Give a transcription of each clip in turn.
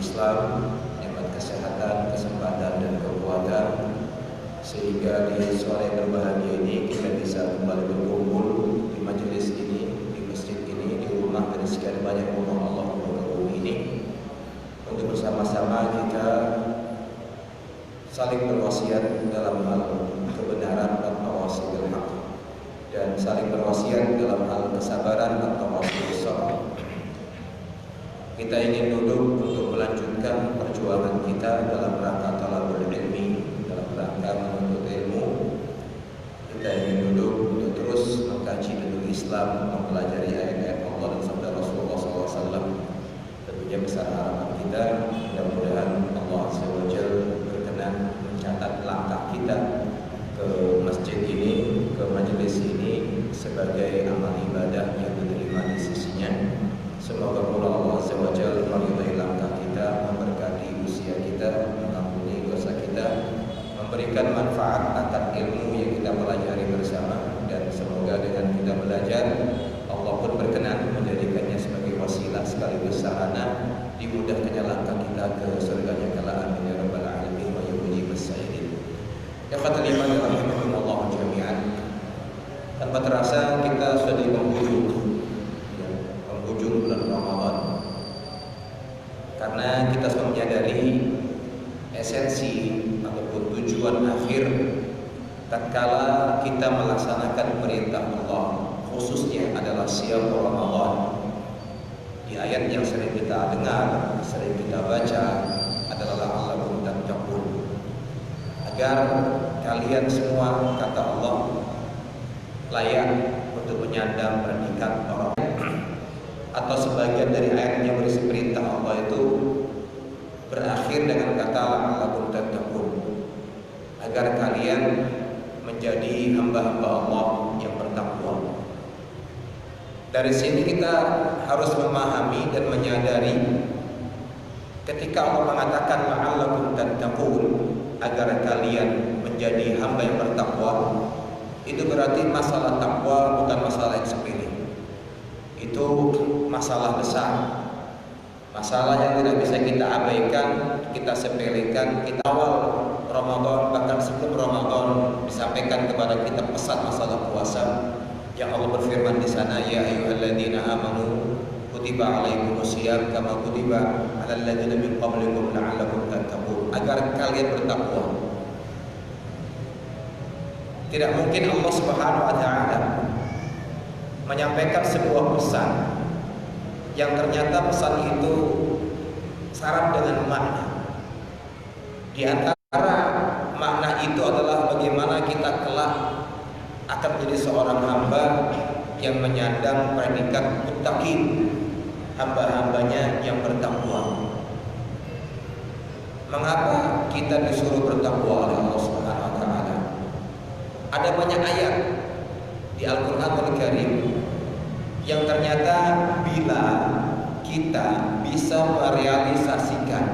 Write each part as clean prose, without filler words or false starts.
Islam, nikmat kesehatan, kesempatan dan kekuatan, sehingga di sore berbahagia ini kita bisa kembali berkumpul di majelis ini, di masjid ini, di rumah dari sekian banyak rumah Allah Subhanahu ini, untuk bersama-sama kita saling berwasiat dalam hal kebenaran dan tawasil bil haq, dan saling berwasiat dalam hal kesabaran dan tawasil bis sabr. Kita ingin duduk untuk melanjutkan perjuangan kita dalam rangka talabul ilmi, dalam rangka menuntut ilmu. Kita ingin duduk untuk terus mengkaji tentang Islam, mempelajari ayat-ayat Allah dan sabda Rasulullah SAW. Tentunya besar harapan kita, mudah-mudahan Allah Azza wa Jalla berkenan mencatat langkah kita ke masjid ini, ke majelis ini sebagai amal ibadah yang diterima di sisinya. Semoga Allah Azza wa Jalla meridai langkah kita, memberkati usia kita, mengampuni dosa kita, memberikan manfaat atas ilmu yang kita pelajari bersama, dan semoga dengan kita belajar Allah pun berkenan menjadikannya sebagai wasilah sekaligus sarana dimudahkannya langkah kita ke surganya kelak. Amin ya rabbal alamin wa ya mujibas sa'ilin. Ya khatul iman rahimakumullah jami'an. Tanpa terasa kita sudah di penghujung bulan Ramadan, karena kita semua menyadari esensi ataupun tujuan akhir tatkala kita melaksanakan perintah Allah, khususnya adalah siam Ramadan. Di ayat yang sering kita dengar, sering kita baca adalah la'allakum tattaqun, agar kalian semua, kata Allah, layak untuk menyandang predikat orang, atau sebagian dari ayat yang berisi perintah Allah itu berakhir dengan kata la'allakum tattaqun, agar kalian menjadi hamba-hamba Allah yang bertakwa. Dari sini kita harus memahami dan menyadari ketika Allah mengatakan la'allakum tattaqun, agar kalian menjadi hamba yang bertakwa, itu berarti masalah takwa bukan masalah yang sepele. Itu masalah besar, masalah yang tidak bisa kita abaikan, kita sepelekan. Kita awal Ramadan, bahkan sebelum Ramadan, disampaikan kepada kita pesan masalah puasa, yang Allah berfirman di sana, ya ayyuhalladzina amanu kutiba alaikumusiyam kama kutiba alal ladzina min qablikum la'allakum tattaqun, agar kalian bertakwa. Tidak mungkin Allah Subhanahu wa taala menyampaikan sebuah pesan yang ternyata pesan itu syarat dengan makna. Di antara makna itu adalah bagaimana kita kelak akan menjadi seorang hamba yang menyandang predikat muttaqin, hamba-hambanya yang bertakwa. Mengapa kita disuruh bertakwa oleh Allah Subhanahu wa taala? Ada banyak ayat di Al-Quranul Karim yang ternyata bila kita bisa merealisasikan,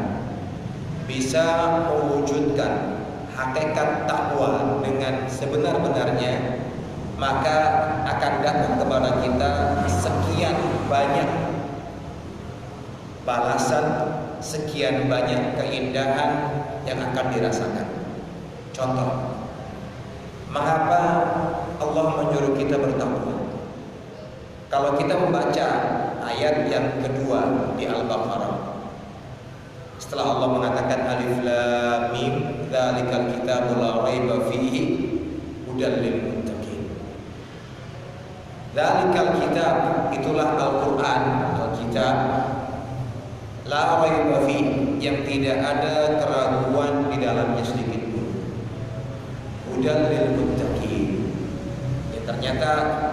bisa mewujudkan hakikat takwa dengan sebenar-benarnya, maka akan datang kepada kita sekian banyak balasan, sekian banyak keindahan yang akan dirasakan. Contoh, mengapa Allah menyuruh kita bertakwa? Kalau kita membaca ayat yang kedua di Al-Baqarah, setelah Allah mengatakan alif lam mim dzalikal kitabu la raiba fihi hudal lil muttaqin. Dzalikal kitab, itulah Al-Qur'an, Al-Kitab, la raiba fihi, yang tidak ada keraguan di dalamnya sedikit pun. Hudal lil muttaqin, yang ternyata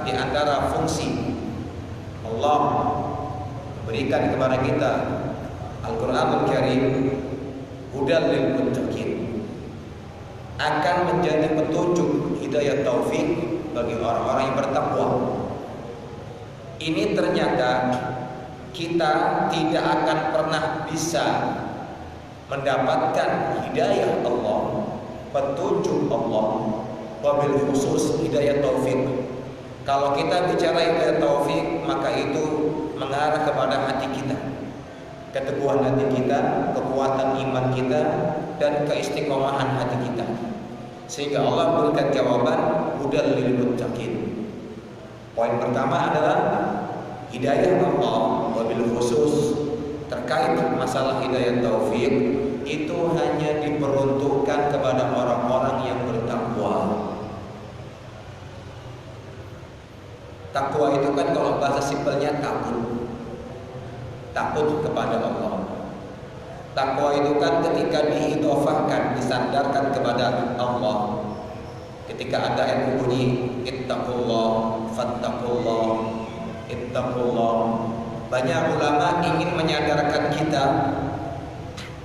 di antara fungsi Allah memberikan kepada kita Al-Quranul Karim, hudal lil muttaqin, akan menjadi petunjuk hidayah taufik bagi orang-orang yang bertakwa. Ini ternyata kita tidak akan pernah bisa mendapatkan hidayah Allah, petunjuk Allah, wabil khusus hidayah taufik. Kalau kita bicara hidayah taufik, maka itu mengarah kepada hati kita. keteguhan hati kita, kekuatan iman kita, dan keistiqomahan hati kita. Sehingga Allah berikan jawaban hudal lil muttaqin. Poin pertama adalah hidayah Allah, wabil khusus terkait masalah hidayah taufik itu hanya diperuntukkan kepada orang-orang yang bertakwa. Takwa itu kan kalau bahasa simpelnya takut. Takut kepada Allah. Takwa itu kan ketika diidhofahkan, disandarkan kepada Allah. Ketika ada ayat bunyi ittaqullah, fattaqullah, ittaqullah. Banyak ulama ingin menyadarkan kita,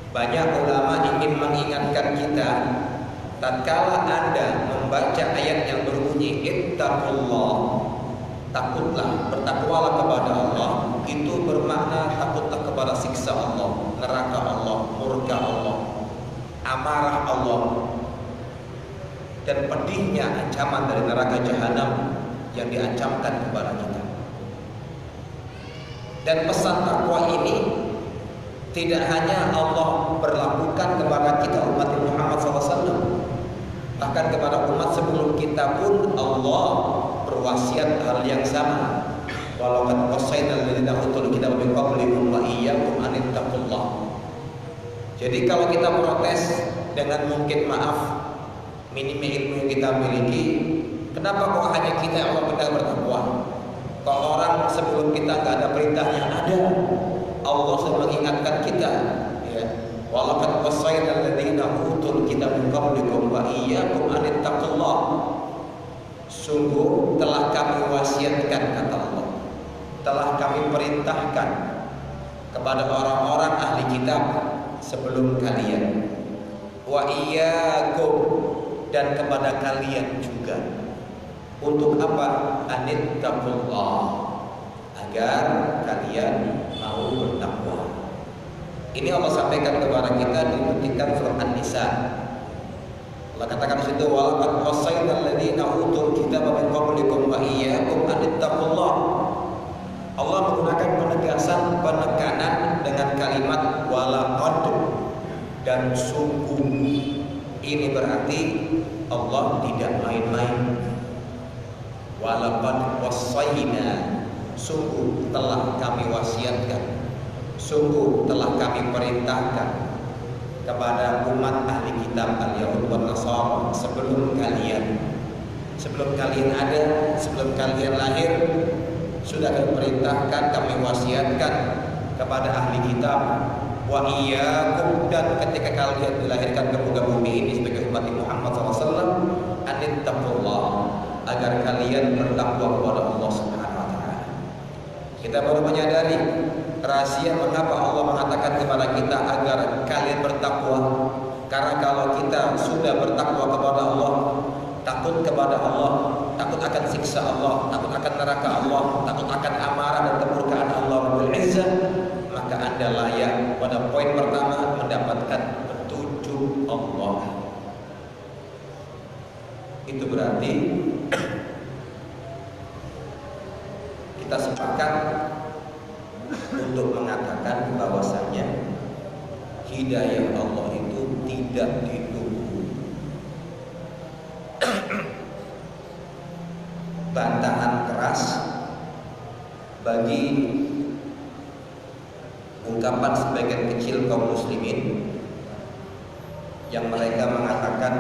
banyak ulama ingin mengingatkan kita, tatkala Anda membaca ayat yang berbunyi ittaqullah, takutlah, bertakwalah kepada Allah, itu bermakna takutlah kepada siksa Allah, neraka Allah, murka Allah, amarah Allah, dan pedihnya ancaman dari neraka jahanam yang diancamkan kepada kita. Dan pesan takwa ini tidak hanya Allah berlakukan kepada kita umat Muhammad SAW, bahkan kepada umat sebelum kita pun Allah berwasiat hal yang sama. Walau qad wasaina alladziina utul kitaba min qablikum wa iyyakum an ittaqullah. Jadi kalau kita protes dengan mungkin maaf minim ilmu yang kita miliki, kenapa kok hanya kita yang Allah benar bertakwa? Kok orang sebelum kita nggak ada perintahnya? Ada. Allah sudah mengingatkan kita, ya. Walau qad wasaina alladziina utul kitaba min qablikum wa iyyakum an ittaqullah. Sungguh telah kami wasiatkan, kata Allah, telah kami perintahkan kepada orang-orang ahli kitab sebelum kalian, wa iyyakum, dan kepada kalian juga. Untuk apa? Anittaqullah, agar kalian mau bertakwa. Ini Allah sampaikan kepada kita di petikan surat An-Nisa. Allah katakan di situ, walaqad wasaina alladziina utul kitaba min qablikum wa iyyakum anittaqullah. Allah menggunakan penegasan, penekanan dengan kalimat walaqad, dan sungguh. Ini berarti Allah tidak main-main. Walaqad wasaina, sungguh telah kami wasiatkan, sungguh telah kami perintahkan kepada umat ahli kitab al-Yahud wa Nasara sebelum kalian. Sebelum kalian ada, sebelum kalian lahir, sudah kami perintahkan, kami wasiatkan kepada ahli kitab, wa iyyakum, dan ketika kalian dilahirkan ke muka bumi ini sebagai umat Muhammad SAW, anittaqullah, agar kalian bertakwa kepada Allah Subhanahu wa taala. Kita baru menyadari rahasia mengapa Allah mengatakan kepada kita agar kalian bertakwa. Karena kalau kita sudah bertakwa kepada Allah, takut kepada Allah, takut akan siksa Allah, takut akan neraka Allah, takut akan amarah dan kemurkaan Allah Rabbul Izzah, maka Anda layak pada poin pertama mendapatkan petunjuk Allah. Itu berarti kita sepakat untuk mengatakan bahwasanya hidayah Allah itu tidak ditunggu. Bantahan keras bagi ungkapan sebagian kecil kaum muslimin yang mereka mengatakan,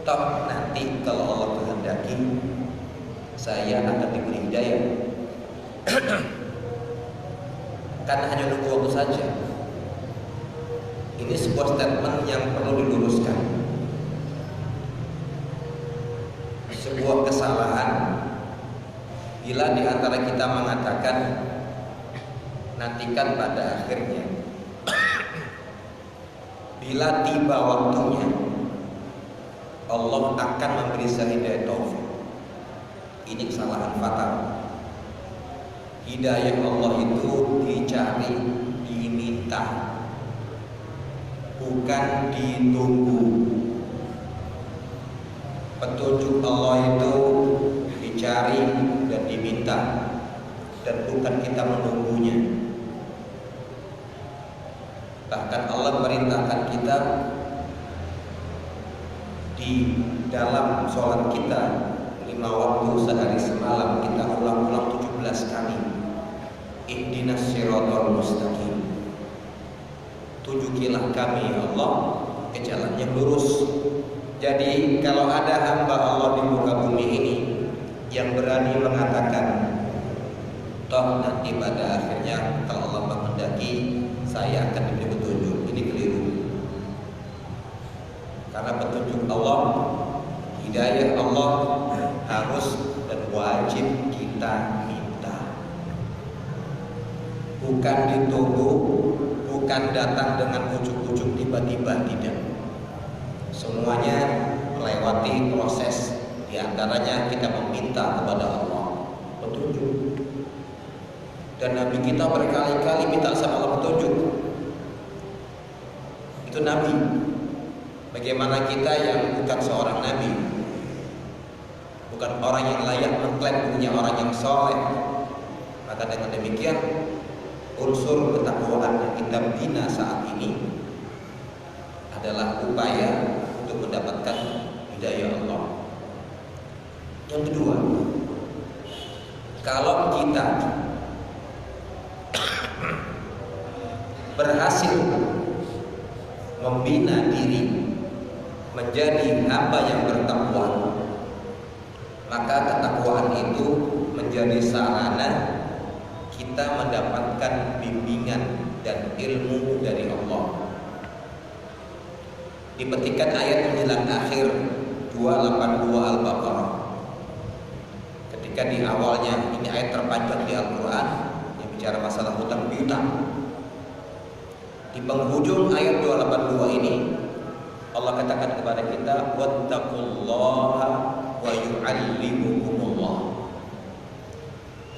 toh nanti kalau Allah kehendaki saya akan diberi hidayah. Karena hanya nunggu waktu saja. Ini sebuah statement yang perlu diluruskan. Sebuah kesalahan bila di antara kita mengatakan nantikan pada akhirnya, bila tiba waktunya Allah akan memberi hidayah taufik. Ini kesalahan fatal. Hidayah Allah itu dicari, diminta, bukan ditunggu. Petunjuk Allah itu dicari dan diminta, dan bukan kita menunggunya. Bahkan Allah merintahkan kita di dalam sholat kita 5 waktu sehari semalam kita ulang-ulang 17 kali. Ihdinas siratal mustaqim. Tunjukilah kami ya Allah ke jalan yang lurus. Jadi kalau ada hamba Allah di muka bumi ini yang berani mengatakan, toh nanti pada akhirnya kalau Allah menghendaki saya akan diberi petunjuk, ini keliru. Karena petunjuk Allah, hidayah Allah harus dan wajib kita minta. Bukan ditunggu, bukan datang dengan ujuk-ujuk tiba-tiba, tidak. Semuanya melewati proses. Di antaranya kita meminta kepada Allah petunjuk. Dan Nabi kita berkali-kali minta sama Allah petunjuk. Itu Nabi. Bagaimana kita yang bukan seorang Nabi, bukan orang yang layak mengklaim punya orang yang soleh. Maka dengan demikian unsur ketakwaan yang kita bina saat ini adalah upaya untuk mendapatkan hidayah Allah. Yang kedua, kalau kita berhasil membina diri menjadi hamba yang bertakwa, maka ketakwaan itu menjadi sarana kita mendapatkan bimbingan dan ilmu dari Allah. Dipetikan ayat menjelang akhir 282 Al-Baqarah. Ketika di awalnya, ini ayat terpanjang di Al-Quran yang bicara masalah hutang piutang. Di penghujung ayat 282 ini Allah katakan kepada kita, wattaqullaha wa yu'allimukumullah.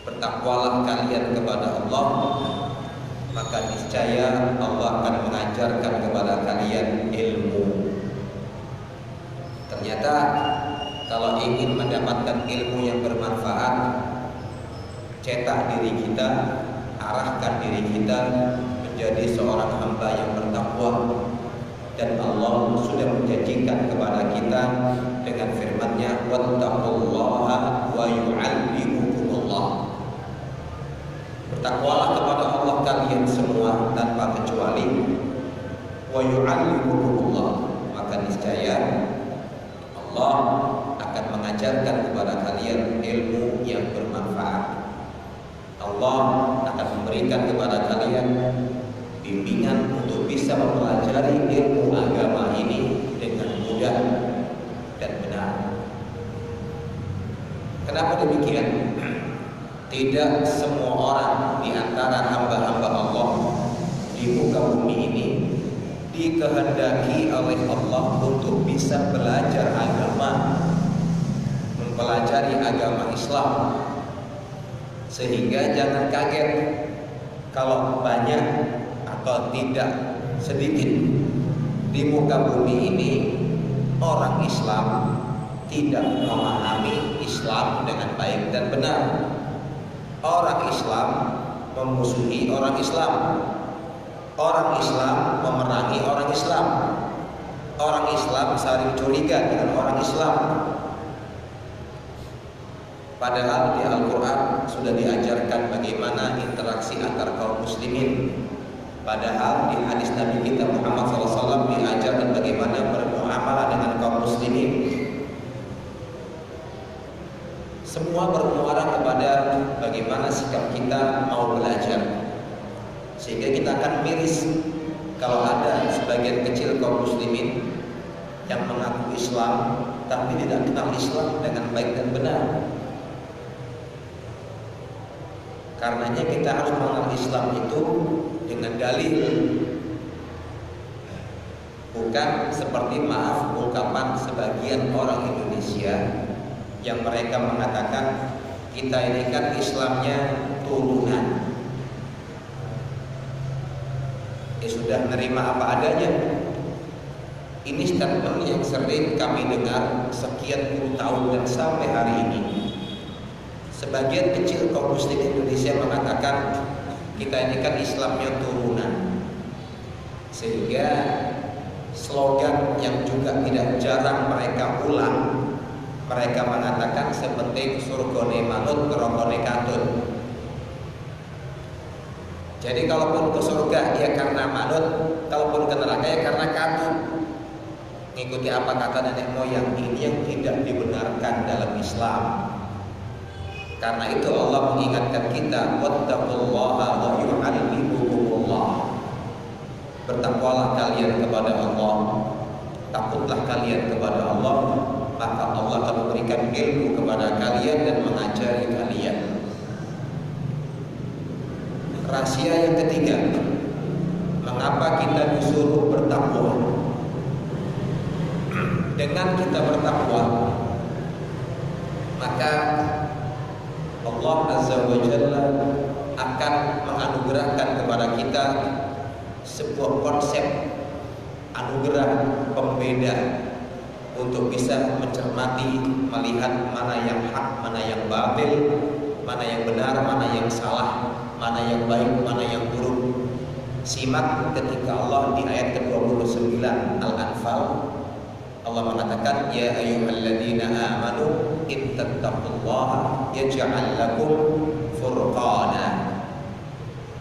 Bertakwalah kalian kepada Allah, maka niscaya Allah akan mengajarkan kepada kalian ilmu. Ternyata kalau ingin mendapatkan ilmu yang bermanfaat, cetak diri kita, arahkan diri kita menjadi seorang hamba yang bertakwa. Dan Allah sudah menjanjikan kepada kita dengan firman-Nya, wattaqullaha wa yu'allimukumullah. Bertakwalah kepada Allah kalian semua tanpa kecuali, wa yu'allimukumullah, maka niscaya Allah akan mengajarkan kepada kalian ilmu yang bermanfaat. Allah akan memberikan kepada kalian bimbingan untuk bisa mempelajari ilmu agama ini dengan mudah dan benar. Kenapa demikian? Tidak semua orang di antara hamba-hamba Allah di muka bumi ini dikehendaki oleh Allah untuk bisa belajar agama, mempelajari agama Islam. Sehingga jangan kaget kalau banyak atau tidak sedikit di muka bumi ini orang Islam tidak memahami Islam dengan baik dan benar. Orang Islam memusuhi orang Islam. Orang Islam memerangi orang Islam. Orang Islam saling curiga dengan orang Islam. Padahal di Al-Quran sudah diajarkan bagaimana interaksi antar kaum muslimin. Padahal di hadis Nabi kita Muhammad SAW diajarkan bagaimana bermuamalah dengan kaum muslimin. Semua bermuara kepada bagaimana sikap kita mau belajar. Sehingga kita akan miris kalau ada sebagian kecil kaum muslimin yang mengaku Islam tapi tidak kenal Islam dengan baik dan benar. Karenanya kita harus mengenal Islam itu dengan dalil, bukan seperti ungkapan sebagian orang Indonesia yang mereka mengatakan kita ini kan Islamnya turunan. Sudah menerima apa adanya. Ini statement yang sering kami dengar sekian puluh tahun dan sampai hari ini. Sebagian kecil kaum muslim Indonesia mengatakan kita ini kan Islamnya turunan. Sehingga slogan yang juga tidak jarang mereka ulang, mereka mengatakan sepenting surgane manut nerokone katut. Jadi kalaupun ke surga ya karena manut, kalaupun ke neraka ya karena katut. Mengikuti apa kata nenek moyang, ini yang tidak dibenarkan dalam Islam. Karena itu Allah mengingatkan kita, wattaqullaha wa yu'allimukumullah. Bertakwalah kalian kepada Allah, takutlah kalian kepada Allah, maka Allah akan memberikan ilmu kepada kalian dan mengajari kalian. Rahasia yang ketiga, mengapa kita disuruh bertakwa? Dengan kita bertakwa, maka Allah Azza wa Jalla akan menganugerahkan kepada kita sebuah konsep anugerah pembeda untuk bisa mencermati, melihat mana yang hak, mana yang batil, mana yang benar, mana yang salah, mana yang baik, mana yang buruk. Simak ketika Allah di ayat ke-29 Al-Anfal, Allah mengatakan, ya ayyuhalladzina amanu in tattaqullaha yaj'al lakum furqana.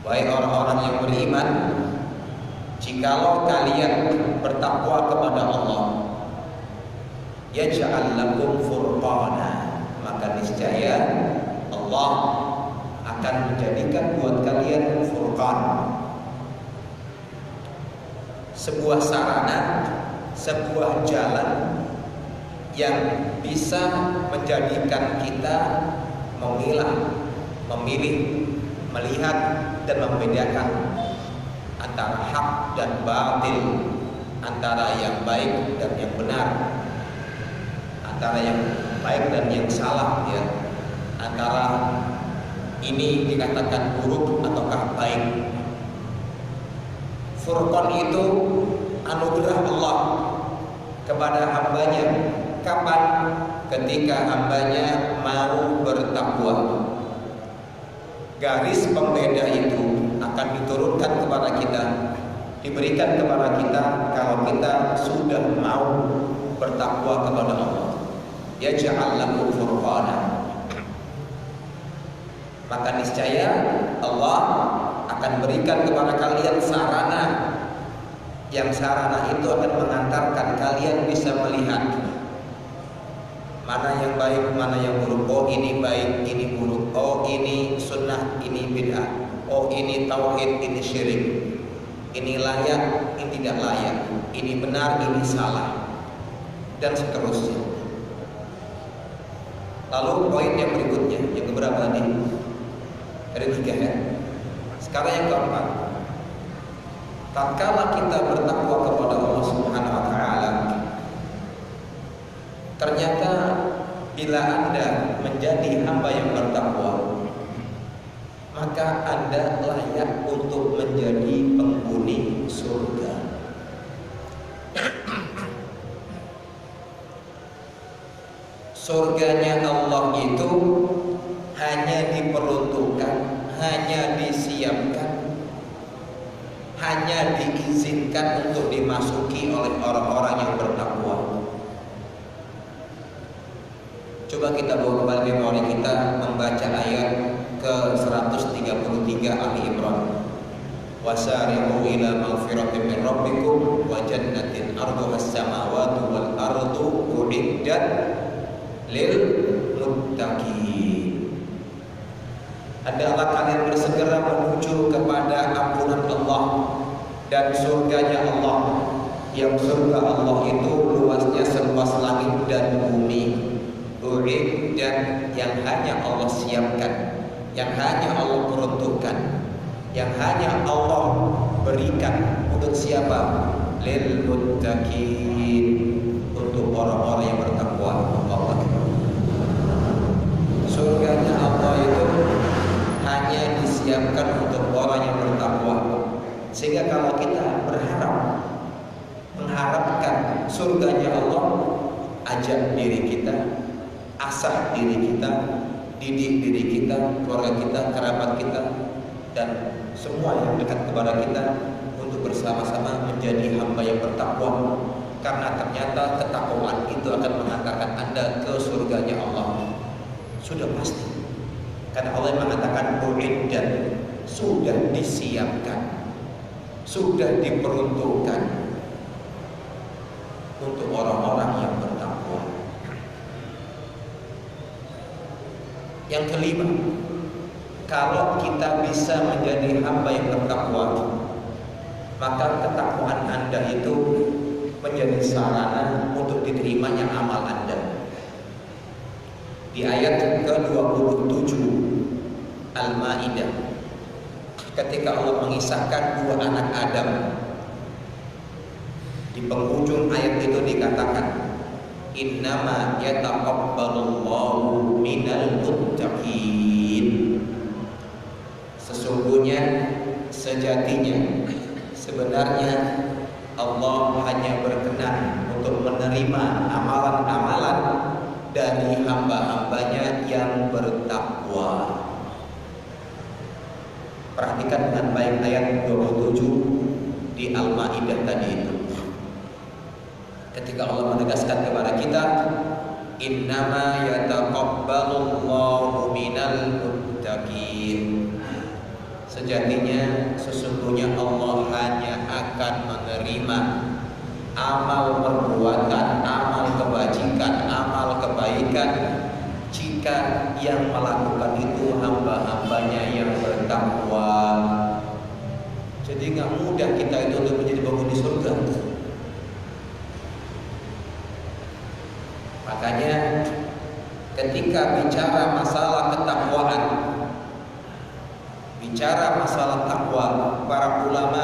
Wahai orang-orang yang beriman, jikalau kalian bertakwa kepada Allah, yaj'al lakum furqana, maka niscaya Allah akan menjadikan buat kalian furqan, sebuah sarana, sebuah jalan yang bisa menjadikan kita memilah, memilih, melihat dan membedakan antara hak dan batil, antara yang baik dan yang benar, antara yang baik dan yang salah, ya, antara ini dikatakan buruk ataukah baik. Furqan itu anugerah Allah kepada hambanya. Kapan? Ketika hambanya mau bertakwa. Garis pembeda itu akan diturunkan kepada kita, diberikan kepada kita kalau kita sudah mau bertakwa kepada Allah. Yaj'al lakum furqana, maka niscaya Allah akan berikan kepada kalian sarana, yang sarana itu akan mengantarkan kalian bisa melihat mana yang baik, mana yang buruk. Oh ini baik, ini buruk. Oh ini sunnah, ini bid'ah. Oh ini tauhid, ini syirik. Ini layak, ini tidak layak. Ini benar, ini salah, dan seterusnya. Lalu poin yang berikutnya, yang keberapa tadi? Ada 3 ya. Sekarang yang keempat, tatkala kita bertakwa kepada Allah Subhanahu wa taala, ternyata bila Anda menjadi hamba yang bertakwa, maka Anda layak untuk menjadi penghuni surga. Surganya Allah itu hanya diperuntukkan, hanya disiapkan, hanya diizinkan untuk dimasuki oleh orang-orang yang bertakwa. Coba kita bawa kembali memori kita membaca ayat ke-133 Ali Imran. Wasari'u ila maghfiratin min rabbikum wa jannatin arduha as-samawati wal ardu uiddat lil muttaqin. Adalah kalian bersegera menuju kepada ampunan Allah dan surganya Allah, yang surga Allah itu luasnya seluas langit dan bumi. Dan yang hanya Allah siapkan, yang hanya Allah peruntukkan, yang hanya Allah berikan untuk siapa? Lil muttaqin, untuk orang-orang yang bertakwa. Allah, surganya Allah itu hanya disiapkan untuk orang yang bertakwa. Sehingga kalau kita mengharapkan surganya Allah, ajak diri kita, asah diri kita, didik diri kita, keluarga kita, kerabat kita, dan semua yang dekat kepada kita untuk bersama-sama menjadi hamba yang bertakwa, karena ternyata ketakwaan itu akan mengantarkan Anda ke surganya Allah. Sudah pasti. Karena Allah mengatakan uiddat, sudah disiapkan, sudah diperuntukkan untuk orang-orang yang bertakwa. Yang kelima, kalau kita bisa menjadi hamba yang bertakwa, maka ketakwaan Anda itu menjadi sarana untuk diterimanya amal Anda. Di ayat ke-27 Al-Maidah, ketika Allah mengisahkan dua anak Adam, di penghujung ayat itu dikatakan, innama yataqabbalullahu minal muttaqin. Sesungguhnya, sejatinya, sebenarnya Allah hanya berkenan untuk menerima amalan-amalan dari hamba-hambanya yang bertakwa. Perhatikan dengan baik ayat 27 di Al-Maidah tadi itu. Ketika Allah menegaskan kepada kita, innama yataqabbalullahu minal muttaqin. Sejatinya, sesungguhnya Allah hanya akan menerima amal perbuatan, amal kebajikan, amal kebaikan jika yang melakukan itu hamba-hambanya yang bertakwa. Jadi nggak mudah kita itu untuk menjadi penghuni surga. Makanya ketika bicara masalah ketakwaan, bicara masalah takwa, para ulama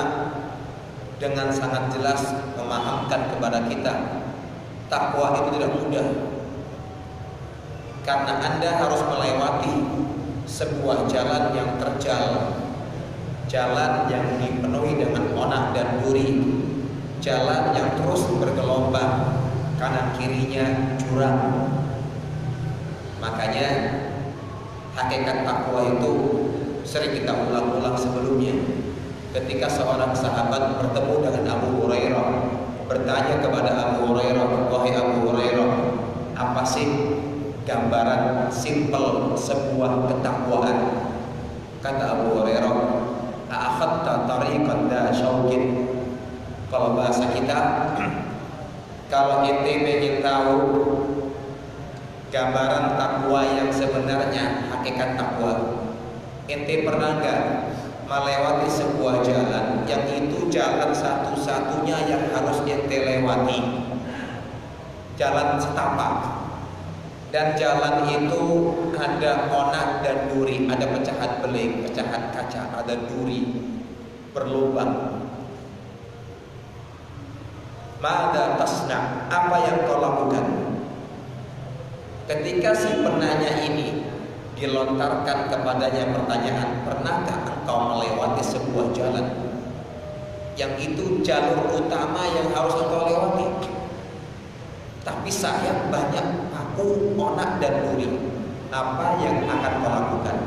dengan sangat jelas memahamkan kepada kita, takwa itu tidak mudah. Karena Anda harus melewati sebuah jalan yang terjal, jalan yang dipenuhi dengan onak dan duri, jalan yang terus bergelombang, kanan kirinya jurang. Makanya hakikat takwa itu sering kita ulang-ulang sebelumnya. Ketika seorang sahabat bertemu dengan Abu Hurairah, bertanya kepada Abu Hurairah, wahai Abu Hurairah, apa sih gambaran simpel sebuah ketakwaan? Kata Abu Hurairah, a'akhadta tariqan da syauqin. Kalau bahasa kita, kalau ente ingin tahu gambaran takwa yang sebenarnya, hakikat takwa, ente pernah gak melewati sebuah jalan yang itu jalan satu-satunya yang harus ente lewati, jalan setapak, dan jalan itu ada onak dan duri, ada pecahan beling, pecahan kaca, ada duri berlubang. Mada tasna, apa yang kau lakukan? Ketika si penanya ini dilontarkan kepadanya pertanyaan, pernahkah engkau melewati sebuah jalan yang itu jalur utama yang harus engkau lewati, tapi sayang banyak paku, onak dan duri, apa yang akan kau lakukan?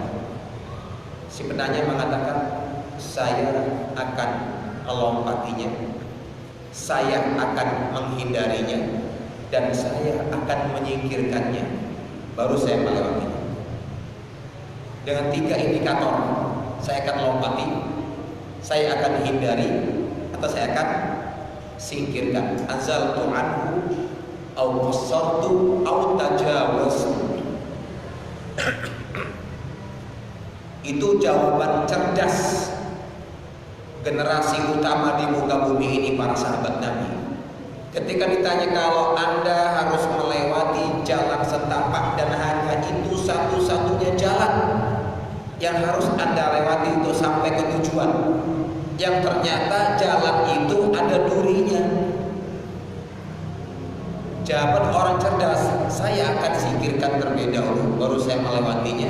Si penanya mengatakan, saya akan melompatinya, saya akan menghindarinya, dan saya akan menyingkirkannya, baru saya melewatinya. Dengan 3 indikator, saya akan lompati, saya akan hindari, atau saya akan singkirkan. Azaltu anhu au qassartu au tajawaztu. Itu jawaban cerdas generasi utama di muka bumi ini, para sahabat Nabi. Ketika ditanya, kalau Anda harus melewati jalan setapak dan hanya itu satu-satunya jalan yang harus Anda lewati untuk sampai ke tujuan, yang ternyata jalan itu ada durinya, jawaban orang cerdas, saya akan singkirkan terlebih dahulu, baru saya melewatinya,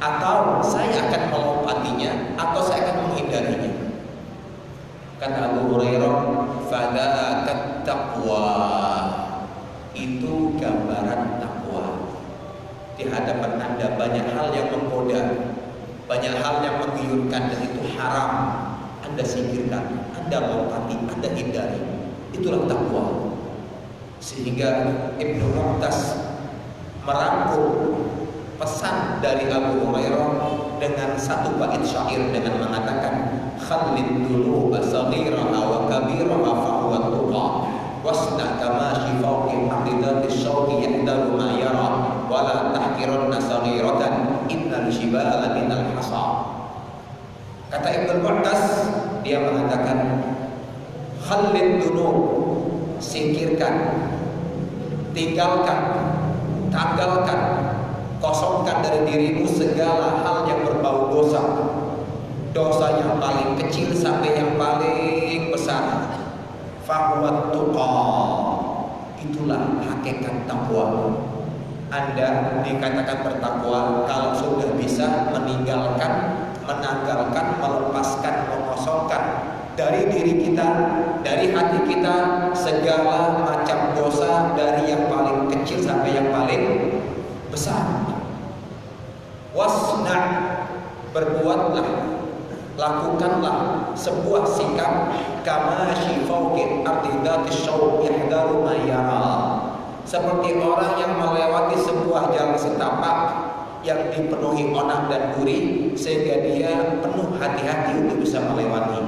atau saya akan melompatinya, atau saya akan menghindarinya. Kata Abu Hurairah, fadzakat taqwa, itu gambaran takwa. Di hadapan Anda banyak hal yang menggoda, banyak hal yang menggiurkan, dan itu haram, Anda singkirkan, Anda lopati, Anda hindari. Itulah takwa. Sehingga Ibnu Mu'tas merangkum pesan dari Abu Hurairah dengan satu bait syair dengan mengatakan, khallid dulu as-saghiraha wa kabiraha fa huwa tuqa wasna kama shifaqi hadidatis syauqi yahdalu ma yara wa la tahqiranna saghiratan innal jibala minal hasa. Kata Ibnu Mu'tas, dia mengatakan, khallid dulu, singkirkan, tinggalkan, tanggalkan, kosongkan dari dirimu segala hal yang berbau dosa. Dosa yang paling kecil sampai yang paling besar. Fahuwat tuqa, itulah hakikat takwa. Anda dikatakan bertakwa kalau sudah bisa meninggalkan, menanggalkan, melepaskan, mengosongkan dari diri kita, dari hati kita segala macam dosa, dari yang paling kecil sampai yang paling besar. Wasna, berbuatlah, lakukanlah sebuah sikap kama shifauqin ardidatis syauq yahdaru ma yara, seperti orang yang melewati sebuah jalan setapak yang dipenuhi onang dan duri sehingga dia penuh hati-hati untuk bisa melewati.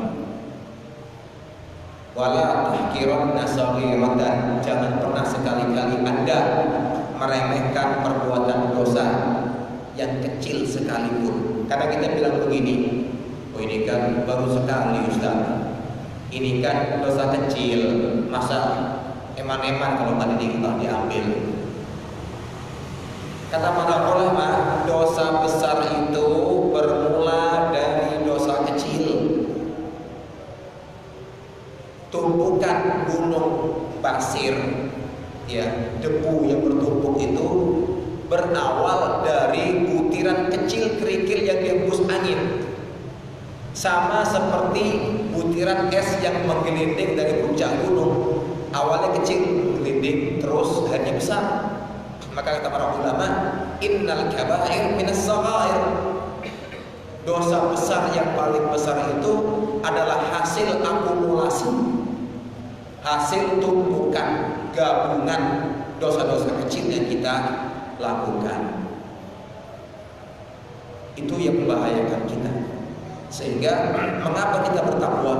Wala tahqiranna saghiratan, jangan pernah sekali-kali Anda meremehkan perbuatan dosa yang kecil sekalipun. Karena kita bilang begini, oh ini kan baru sekali Ustaz, ini kan dosa kecil, masa eman-eman kalau tadi kita diambil. Kata para ulama, dosa besar itu bermula dari dosa kecil. Tumpukan gunung pasir, ya, debu yang bertumpuk itu berawal dari butiran kecil kerikil yang dihembus angin. Sama seperti butiran es yang menggelinding dari puncak gunung. Awalnya kecil, menggelinding, terus akhirnya besar. Maka kata para ulama, innal kaba'ir minas saghair. Dosa besar yang paling besar itu adalah hasil akumulasi, hasil tumpukan, gabungan dosa-dosa kecil yang kita lakukan. Itu yang membahayakan kita. Sehingga mengapa kita bertakwa?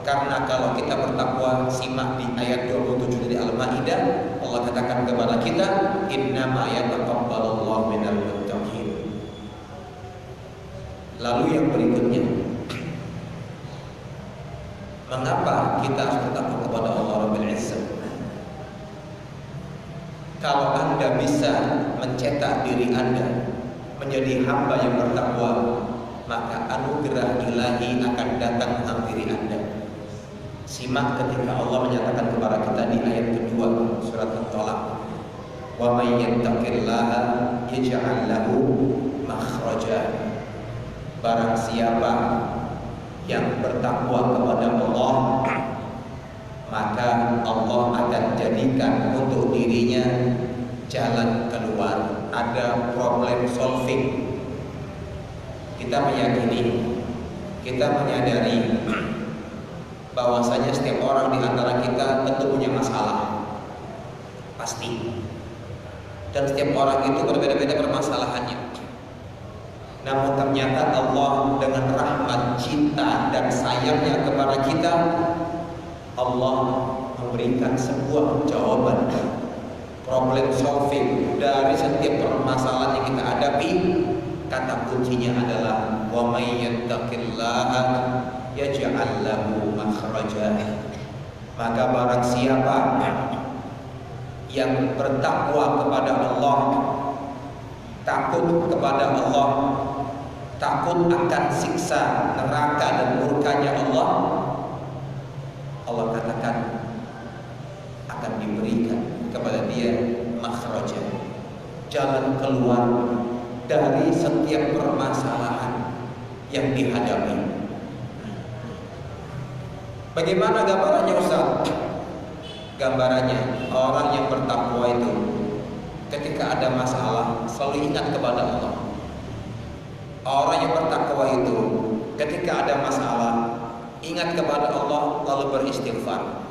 Karena kalau kita bertakwa, simak di ayat 27 dari Al-Maidah, Allah katakan kepada kita, innama yataqabbalullahu minal muttaqin. Lalu yang berikutnya, mengapa kita harus bertakwa kepada Allah Rabbil Izzah? Kalau Anda bisa mencetak diri Anda menjadi hamba yang bertakwa, maka anugerah ilahi akan datang menghampiri Anda. Simak ketika Allah menyatakan kepada kita di ayat kedua surat At-Talaq, wa may yattaqillaha yaj'al lahu makhraja. Barang siapa yang bertakwa kepada Allah, maka Allah akan jadikan untuk dirinya jalan keluar, ada problem solving. Kita meyakini, kita menyadari bahwasanya setiap orang di antara kita tentu punya masalah, pasti. Dan setiap orang itu berbeda-beda permasalahannya. Namun ternyata Allah dengan rahmat, cinta, dan sayangnya kepada kita, Allah memberikan sebuah jawaban, problem solving dari setiap permasalahan yang kita hadapi. Kata kuncinya adalah wa may yattaqillaha yaj'al lahu makhraja. Maka barang siapa yang bertakwa kepada Allah, takut kepada Allah, takut akan siksa neraka dan murkanya Allah, Allah katakan akan diberikan kepada dia makhraja, jalan keluar dari setiap permasalahan yang dihadapi. Bagaimana gambarannya Ustaz? Gambarannya orang yang bertakwa itu ketika ada masalah selalu ingat kepada Allah. Orang yang bertakwa itu ketika ada masalah ingat kepada Allah lalu beristighfar.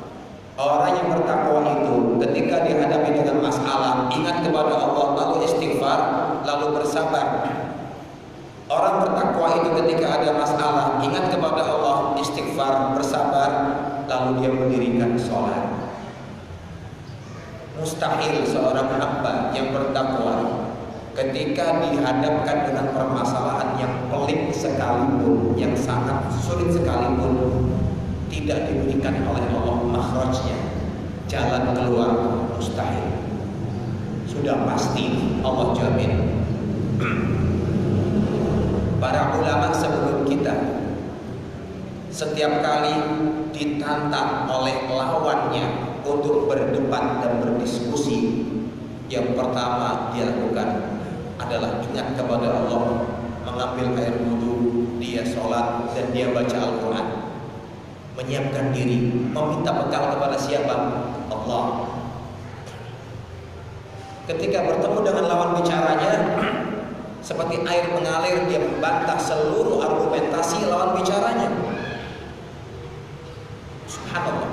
Orang yang bertakwa itu ketika dihadapi dengan masalah ingat kepada Allah lalu istighfar lalu bersabar. Orang bertakwa itu ketika ada masalah ingat kepada Allah, istighfar, bersabar, lalu dia mendirikan sholat. Mustahil seorang hamba yang bertakwa ketika dihadapkan dengan permasalahan yang pelik sekalipun, yang sangat sulit sekalipun, tidak diberikan oleh Allah makhrajnya, jalan keluar, mustahil. Sudah pasti Allah jamin. Para ulama sebelum kita setiap kali ditantang oleh lawannya untuk berdebat dan berdiskusi, yang pertama dia lakukan adalah ingat kepada Allah, mengambil air wudhu, dia sholat dan dia baca Al-Quran, menyiapkan diri, meminta bekal kepada siapa? Allah. Ketika bertemu dengan lawan bicaranya, seperti air mengalir, dia membantah seluruh argumentasi lawan bicaranya. Subhanallah.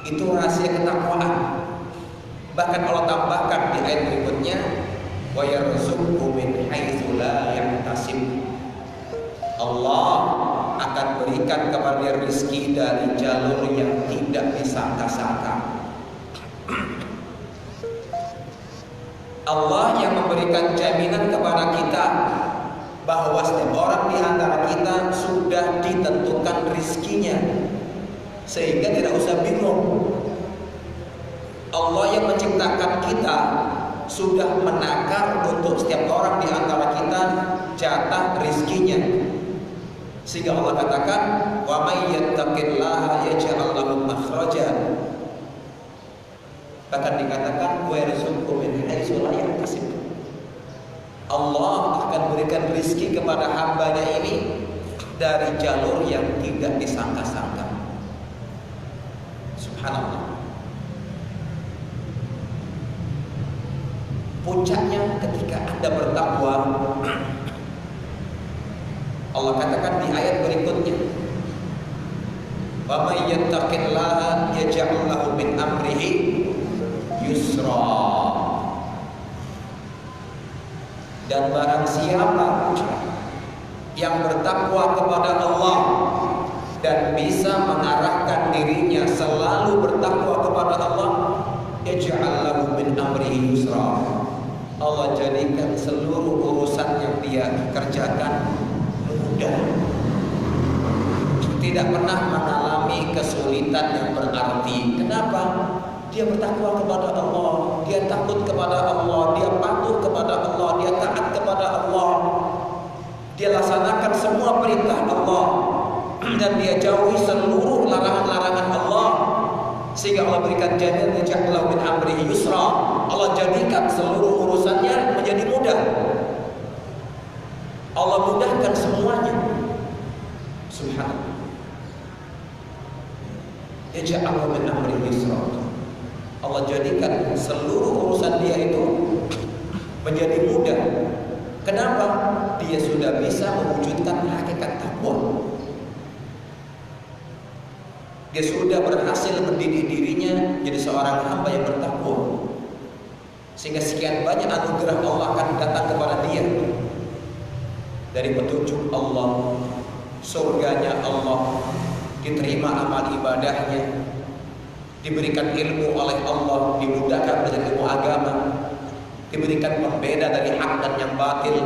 Itu rahasia ketakwaan. Bahkan Allah tambahkan di ayat berikutnya, wa yarzuqhu min haitsu la yahtasib. Allah akan berikan kepada dia rezeki dari jalur yang tidak disangka-sangka. Allah yang memberikan jaminan kepada kita bahwa setiap orang di antara kita sudah ditentukan rizkinya, sehingga tidak usah bingung. Allah yang menciptakan kita sudah menakar untuk setiap orang di antara kita jatah rizkinya, sehingga Allah katakan wa may yattaqillaha yaj'al lahu makhraja. Bahkan dikatakan wa yarzuqhu min haitsu la yahtasib. Allah akan berikan rizki kepada hambanya ini dari jalur yang tidak disangka-sangka. Subhanallah. Puncaknya ketika Anda bertakwa, Allah katakan di ayat berikutnya, wa may yattaqillaha yaj'al lahu min amrihi yusra. Dan barang siapa yang bertakwa kepada Allah dan bisa mengarahkan dirinya selalu bertakwa kepada Allah, yaj'al lahu min amrihi yusra. Allah jadikan seluruh urusan yang dia kerjakan mudah. Tidak pernah mengalami kesulitan yang berarti. Kenapa? Dia bertakwa kepada Allah, dia takut kepada Allah, dia patuh kepada Allah, dia taat kepada Allah, dia laksanakan semua perintah Allah, dan dia jauhi seluruh larangan-larangan Allah, sehingga Allah berikan jaminan yaj'al min amrihi yusra. Allah jadikan seluruh urusannya menjadi mudah. Allah mudahkan semuanya. Subhanallah. Yaj'al min amrihi yusra. Allah jadikan seluruh urusan dia itu menjadi mudah. Kenapa? Dia sudah bisa mewujudkan hakikat takwa. Dia sudah berhasil mendidik dirinya jadi seorang hamba yang bertakwa, sehingga sekian banyak anugerah Allah akan datang kepada dia, dari petunjuk Allah, surganya Allah, diterima amal ibadahnya, diberikan ilmu oleh Allah, dimudahkan dengan ilmu agama, diberikan pembeda dari hak dan yang batil.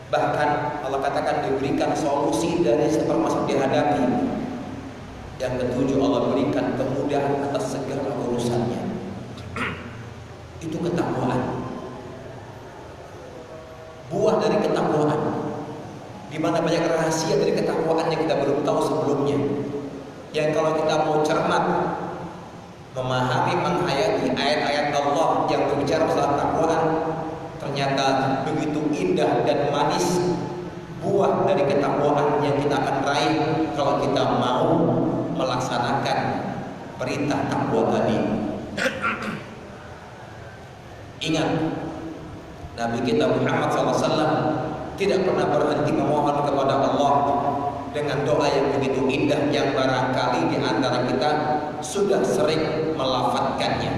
Bahkan Allah katakan diberikan solusi dari setiap masalah dihadapi. Yang ketujuh, Allah berikan kemudahan atas segala urusannya. Itu ketakwaan. Buah dari ketakwaan, di mana banyak rahasia dari ketakwaan yang kita belum tahu sebelumnya. Yang kalau kita mau cermat, memahami, menghayati ayat-ayat Allah yang berbicara masalah takwaan, ternyata begitu indah dan manis buah dari ketakwaan yang kita akan raih kalau kita mau melaksanakan perintah takwa tadi. Ingat, Nabi kita Muhammad SAW tidak pernah berhenti memohon kepada Allah dengan doa yang begitu indah yang barangkali di antara kita sudah sering melafadzkannya,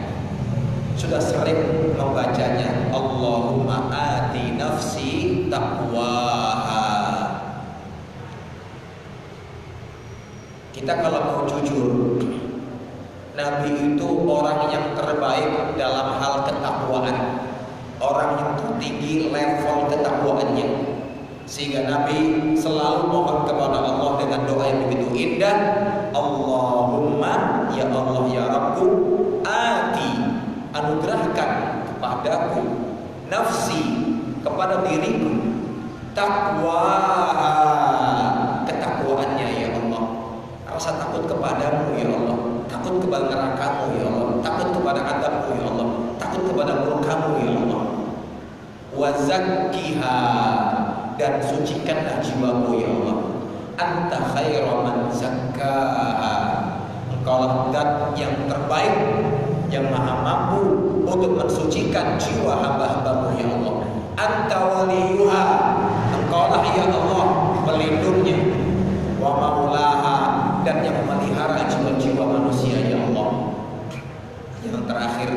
sudah sering membacanya. Allahumma ati nafsi taqwaha. Kita kalau mau jujur, Nabi itu orang yang terbaik dalam hal ketakwaan, orang yang tertinggi level ketakwaannya, sehingga Nabi selalu mohon kepada Allah dengan doa yang begitu indah. Allahumma, ya Allah ya Rabbu, ati, anugerahkan kepadaku, nafsi, kepada diriku, taqwaha, ketakwaannya ya Allah, rasa takut kepadamu ya Allah, takut kepada nerakamu ya Allah, takut kepada adabmu ya Allah, takut kepada murkamu ya Allah. Wa zakkiha, dan sucikanlah jiwaku ya Allah. Anta khairu man zakkaha, engkaulah zat yang terbaik, yang maha mampu untuk mensucikan jiwa hamba-hambamu ya Allah. Anta waliyuha, engkaulah ya Allah pelindungnya, wa maulaha, dan yang memelihara jiwa-jiwa manusia ya Allah. Yang terakhir,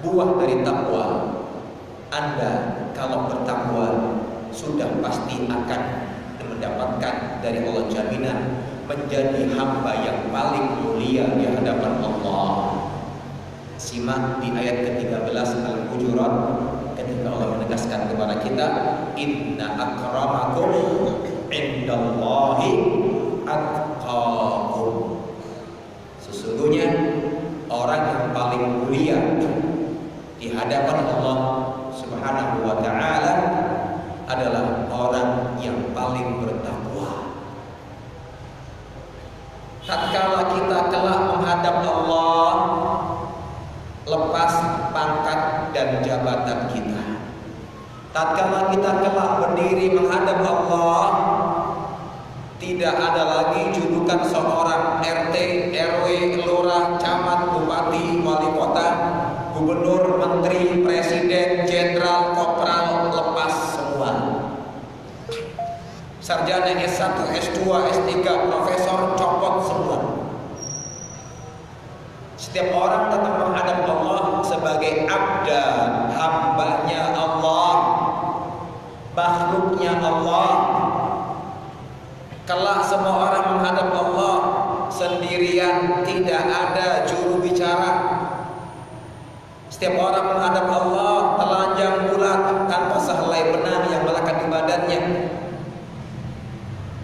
buah dari takwa. Anda kalau bertakwa sudah pasti akan mendapatkan dari Allah jaminan menjadi hamba yang paling mulia di hadapan Allah. Simak di ayat ke-13 Al-Hujurat ketika Allah menegaskan kepada kita, inna akramakum indallahi atqakum. Sesungguhnya orang yang paling mulia di hadapan Allah Subhanahu wa ta'ala adalah orang yang paling bertakwa. Tatkala kita kelak menghadap Allah, lepas pangkat dan jabatan kita, tatkala kita kelak berdiri menghadap Allah, tidak ada lagi julukan seorang RT, RW, lurah, camat, bupati, wali kota, gubernur, menteri, presiden, jenderal, kopral, lepas semua. Sarjana S1, S2, S3, profesor, copot semua. Setiap orang tetap menghadap Allah sebagai abda, hambanya Allah, makhluknya Allah. Kelak semua orang menghadap Allah sendirian, tidak ada juru bicara. Setiap orang menghadap Allah telanjang bulat tanpa sehelai benang yang melekat di badannya.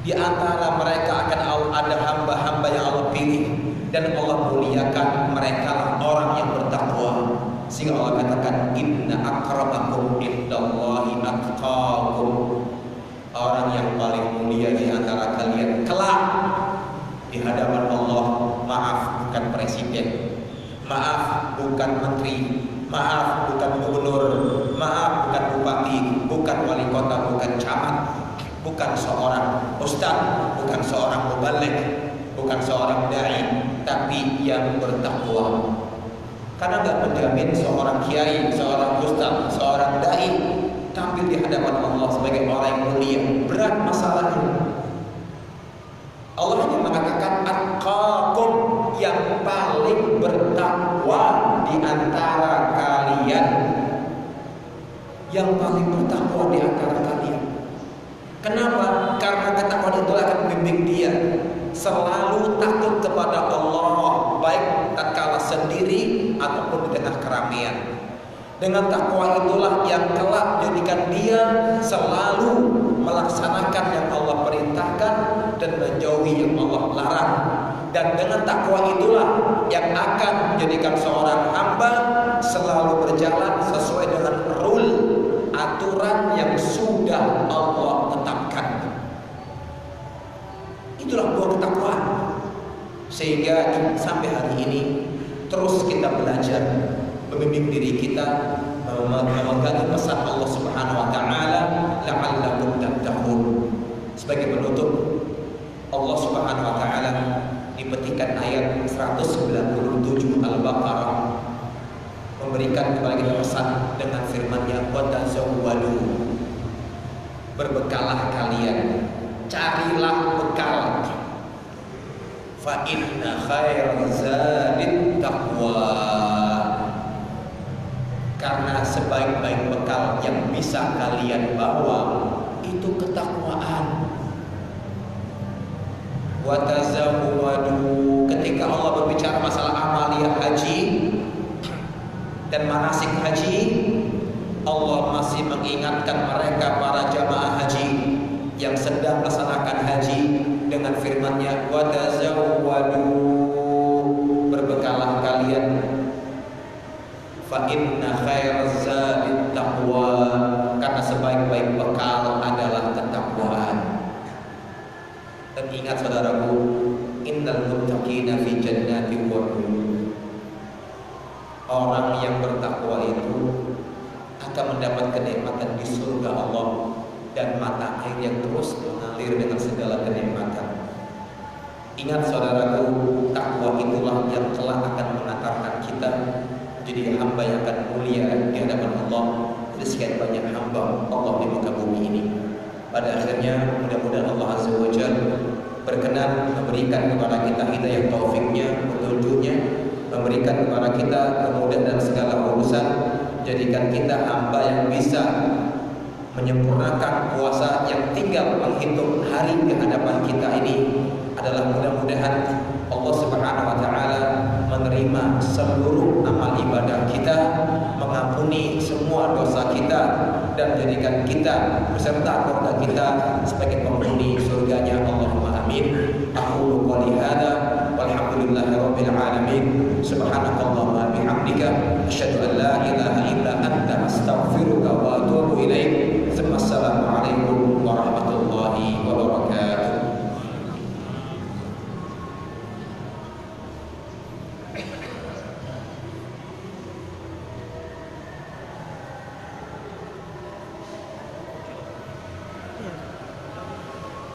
Di antara mereka akan ada hamba-hamba yang Allah pilih dan Allah muliakan, mereka orang yang bertakwa. Sehingga Allah katakan, inna akramakum indallahi atqakum. Orang yang paling mulia di antara kalian kelak di hadapan Allah, maaf bukan presiden, maaf bukan menteri, maaf bukan gubernur, maaf bukan bupati, bukan wali kota, bukan camat, bukan seorang ustaz, bukan seorang mubaligh, bukan seorang dai, tapi yang bertakwa. Karena nggak menjamin seorang kiai, seorang ustaz, seorang dai tampil di hadapan Allah sebagai orang yang mulia. Berat masalahnya. Allah hanya mengatakan atqakum, yang paling bertakwa di antara kalian, yang paling bertakwa di antara kalian. Kenapa? Karena ketakwaan itu akan membimbing dia selalu takut kepada Allah, baik tatkala sendiri ataupun di tengah keramaian. Dengan takwa itulah yang kelak menjadikan dia selalu melaksanakan yang Allah perintahkan dan menjauhi yang Allah larang. Dan dengan takwa itulah yang akan menjadikan seorang hamba selalu berjalan sesuai dengan rule, aturan yang sudah Allah tetapkan. Itulah buah ketakwaan. Sehingga sampai hari ini terus kita belajar membimbing diri kita memegang pesan Allah Subhanahu wa taala, la'allakum tattaqun. Sebagai penutup, Allah Subhanahu wa taala di petikan ayat 197 Al-Baqarah memberikan kepada kita pesan dengan firman-Nya, wa tazawwadu, berbekalah kalian, carilah bekal. Fa inna khairaz zadit taqwa. Karena sebaik-baik bekal yang bisa kalian bawa itu ketakwaan. Wa tazawwadu. Ketika Allah berbicara masalah amalia haji dan manasik haji, Allah masih mengingatkan mereka para jamaah haji yang sedang melaksanakan haji dengan firman-Nya, wa tazawwadu, berbekalah kalian. Fa inna khairaz zadit taqwa. Karena sebaik-baik bekal adalah ketakwaan. Dan ingat saudaraku, innal muttaqina fi jannatin wa uyun. Orang yang bertakwa itu akan mendapat kenikmatan di surga Allah dan mata air yang terus mengalir dengan segala kenikmatan. Ingat saudaraku, takwa itulah yang kelak akan mengantarkan kita menjadi hamba yang akan mulia di hadapan Allah dari sekian banyak hamba Allah di muka bumi ini. Pada akhirnya mudah-mudahan Allah Azza wa Jalla berkenan memberikan kepada kita hidayah taufiknya, petunjuknya, memberikan kepada kita kemudahan dalam segala urusan, jadikan kita hamba yang bisa menyempurnakan puasa yang tinggal menghitung hari di hadapan kita ini adalah mudah-mudahan Allah Subhanahu wa taala menerima seluruh amal ibadah kita, mengampuni semua dosa kita, dan menjadikan kita beserta keluarga kita sebagai penghuni surganya. Allahumma amin. Aqulu qouli hadza walhamdulillahi rabbil alamin. Subhanakallahumma bihamdika asyhadu an la ilaha illa anta astaghfiruka